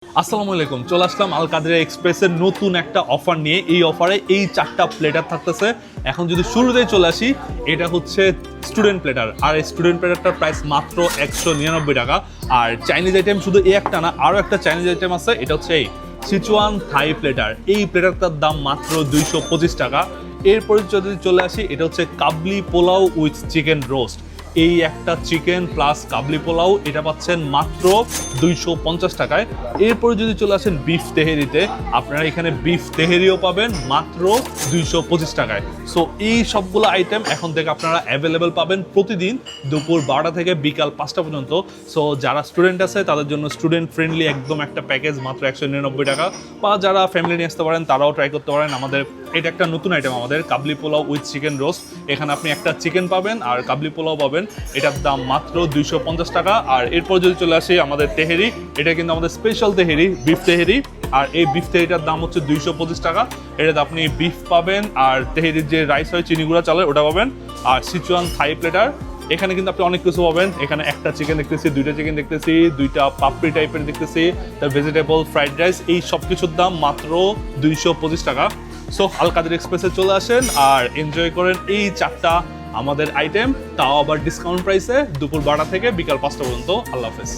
আসসালামু আলাইকুম, চলে আসলাম আল কাদরিয়া এক্সপ্রেসের নতুন একটা অফার নিয়ে। এই অফারে এই 4টা প্লেটার থাকতেছে। এখন যদি শুরুতেই চলে আসি, এটা হচ্ছে স্টুডেন্ট প্লেটার, আর এই স্টুডেন্ট প্লেটারটার প্রাইস মাত্র 199 টাকা। আর চাইনিজ আইটেম শুধু এই একটা না, আরও একটা চাইনিজ আইটেম আছে, এটা হচ্ছে এই সিচুয়ান থাই প্লেটার। এই প্লেটারটার দাম মাত্র 225 টাকা। এরপরে যদি চলে আসি, এটা হচ্ছে কাবলি পোলাও উইথ চিকেন রোস্ট। এই একটা চিকেন প্লাস কাবলি পোলাও, এটা পাচ্ছেন মাত্র 250 টাকায়। এরপরে যদি চলে আসেন বিফ তেহেরিতে, আপনারা এখানে বিফ তেহেরিও পাবেন মাত্র 225 টাকায়। সো এই সবগুলো আইটেম এখন থেকে আপনারা অ্যাভেলেবেল পাবেন প্রতিদিন দুপুর 12টা থেকে বিকাল 5টা পর্যন্ত। সো যারা স্টুডেন্ট আছে তাদের জন্য স্টুডেন্ট ফ্রেন্ডলি একদম একটা প্যাকেজ মাত্র 199 টাকা, বা যারা ফ্যামিলি নিয়ে আসতে পারেন তারাও ট্রাই করতে পারেন। আমাদের এটা একটা নতুন আইটেম, আমাদের কাবলি পোলাও উইথ চিকেন রোস্ট। এখানে আপনি একটা চিকেন পাবেন আর কাবলি পোলাও পাবেন, এটার দাম মাত্র 250 টাকা। আর এরপর যদি চলে আসি আমাদের তেহেরি, এটা কিন্তু আমাদের স্পেশাল তেহেরি, বিফ তেহেরি। আর এই বিফ তেহেরিটার দাম হচ্ছে 225 টাকা। এটাতে আপনি বিফ পাবেন আর তেহেরির যে রাইস হয় চিনি গুঁড়া চালের ওটা পাবেন। আর সিচুয়ান থাই প্লেটার, এখানে কিন্তু আপনি অনেক কিছু পাবেন। এখানে একটা চিকেন দেখতেছি, দুইটা চিকেন দেখতেছি, দুইটা পাপড়ি টাইপের দেখতেছি, তার ভেজিটেবল ফ্রাইড রাইস, এই সব কিছুর দাম মাত্র 225 টাকা। সো আল কাদরিয়া এক্সপ্রেসে চলে আসেন আর এনজয় করেন এই 4টা আমাদের আইটেম, তাও আবার ডিসকাউন্ট প্রাইসে দুপুর 12টা থেকে বিকাল 5টা পর্যন্ত। আল্লাহ হাফেজ।